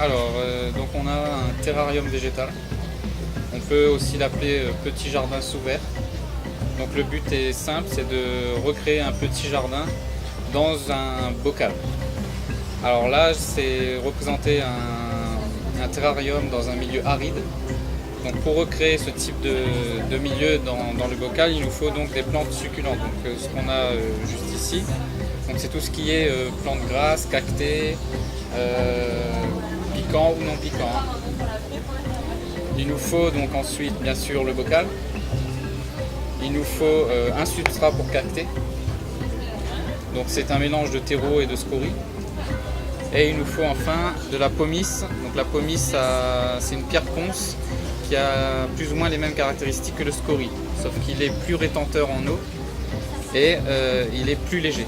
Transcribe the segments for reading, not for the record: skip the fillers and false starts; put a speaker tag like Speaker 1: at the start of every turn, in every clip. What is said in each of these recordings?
Speaker 1: Alors, donc on a un terrarium végétal. On peut aussi l'appeler petit jardin sous verre. Donc le but est simple, c'est de recréer un petit jardin dans un bocal. Alors là, c'est représenter un terrarium dans un milieu aride. Donc pour recréer ce type de milieu dans le bocal, il nous faut donc des plantes succulentes. Donc ce qu'on a juste ici, donc c'est tout ce qui est plantes grasses, cactées, piquants ou non piquants. Il nous faut donc ensuite bien sûr le bocal. Il nous faut un substrat pour cacter. Donc c'est un mélange de terreau et de scorie. Et il nous faut enfin de la pomice. Donc la pomice, c'est une pierre ponce qui a plus ou moins les mêmes caractéristiques que le scorie, sauf qu'il est plus rétenteur en eau et il est plus léger.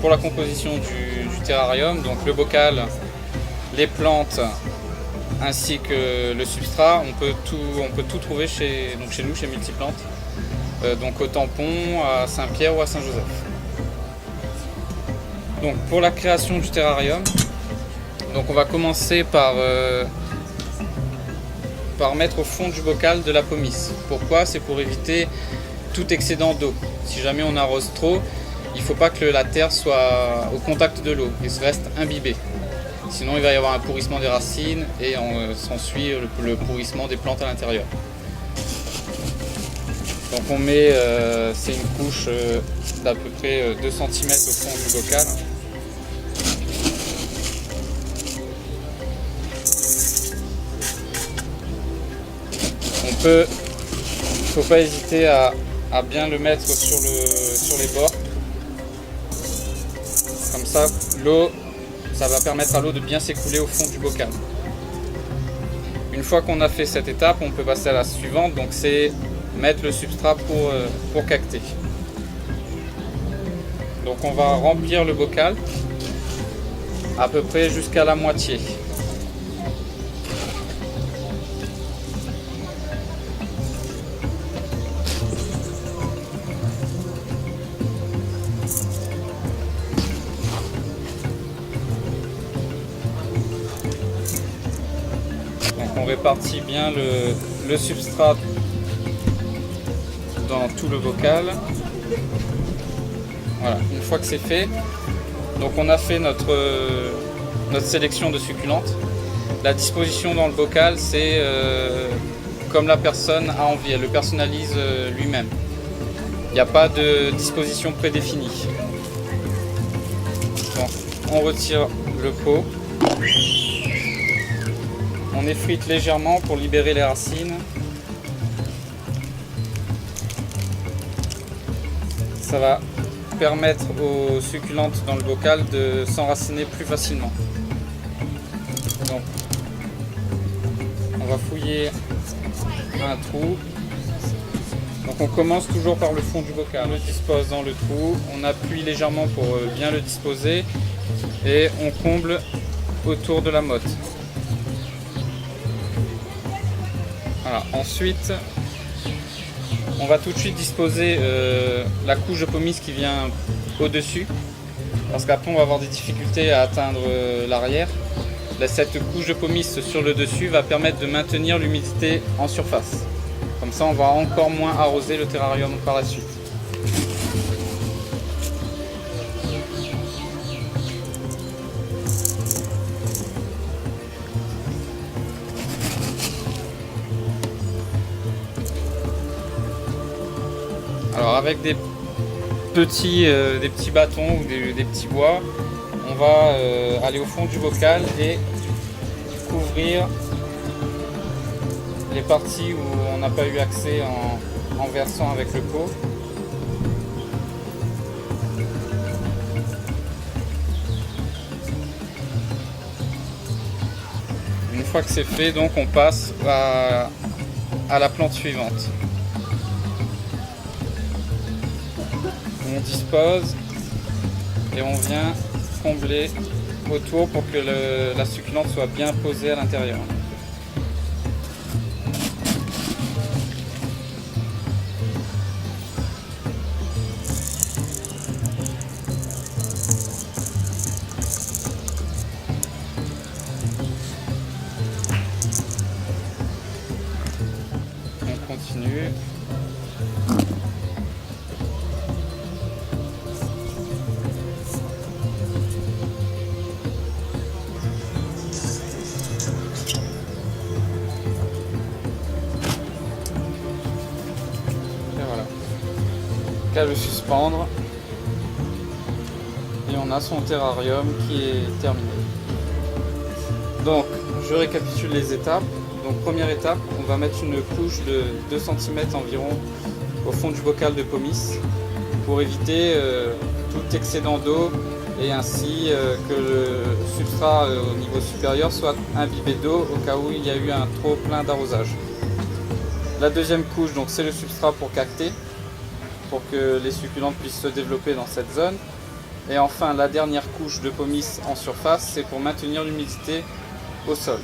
Speaker 1: Pour la composition du terrarium, donc le bocal, les plantes ainsi que le substrat, on peut tout trouver chez nous, chez Multiplantes, donc au Tampon, à Saint-Pierre ou à Saint-Joseph. Donc pour la création du terrarium, donc on va commencer par mettre au fond du bocal de la pomice. Pourquoi? C'est pour éviter tout excédent d'eau. Si jamais on arrose trop, il ne faut pas que la terre soit au contact de l'eau et se reste imbibée. Sinon il va y avoir un pourrissement des racines et s'ensuit le pourrissement des plantes à l'intérieur. Donc on met, c'est une couche d'à peu près 2 cm au fond du bocal. Il ne faut pas hésiter à bien le mettre sur les bords. Comme ça, ça va permettre à l'eau de bien s'écouler au fond du bocal. Une fois qu'on a fait cette étape, on peut passer à la suivante, donc c'est mettre le substrat pour cacter. Donc on va remplir le bocal à peu près jusqu'à la moitié. On répartit bien le substrat dans tout le bocal. Voilà, une fois que c'est fait, donc on a fait notre sélection de succulentes. La disposition dans le bocal, c'est comme la personne a envie, elle le personnalise lui-même. Il n'y a pas de disposition prédéfinie. Donc, on retire le pot. On effrite légèrement pour libérer les racines. Ça va permettre aux succulentes dans le bocal de s'enraciner plus facilement. Donc, on va fouiller un trou. Donc on commence toujours par le fond du bocal. On le dispose dans le trou, on appuie légèrement pour bien le disposer et on comble autour de la motte. Voilà. Ensuite, on va tout de suite disposer la couche de pomice qui vient au-dessus, parce qu'après on va avoir des difficultés à atteindre l'arrière. Cette couche de pomice sur le dessus va permettre de maintenir l'humidité en surface. Comme ça, on va encore moins arroser le terrarium par la suite. Alors avec des petits bâtons ou des petits bois, on va aller au fond du bocal et couvrir les parties où on n'a pas eu accès en versant avec le pot. Une fois que c'est fait, donc on passe à la plante suivante. On dispose et on vient combler autour pour que la succulente soit bien posée à l'intérieur. qu'à le suspendre. Et on a son terrarium qui est terminé. Donc, je récapitule les étapes. Donc, première étape, on va mettre une couche de 2 cm environ au fond du bocal de pomice pour éviter tout excédent d'eau et ainsi que le substrat au niveau supérieur soit imbibé d'eau au cas où il y a eu un trop plein d'arrosage. La deuxième couche, donc, c'est le substrat pour cacter, pour que les succulentes puissent se développer dans cette zone. Et enfin, la dernière couche de pomice en surface, c'est pour maintenir l'humidité au sol.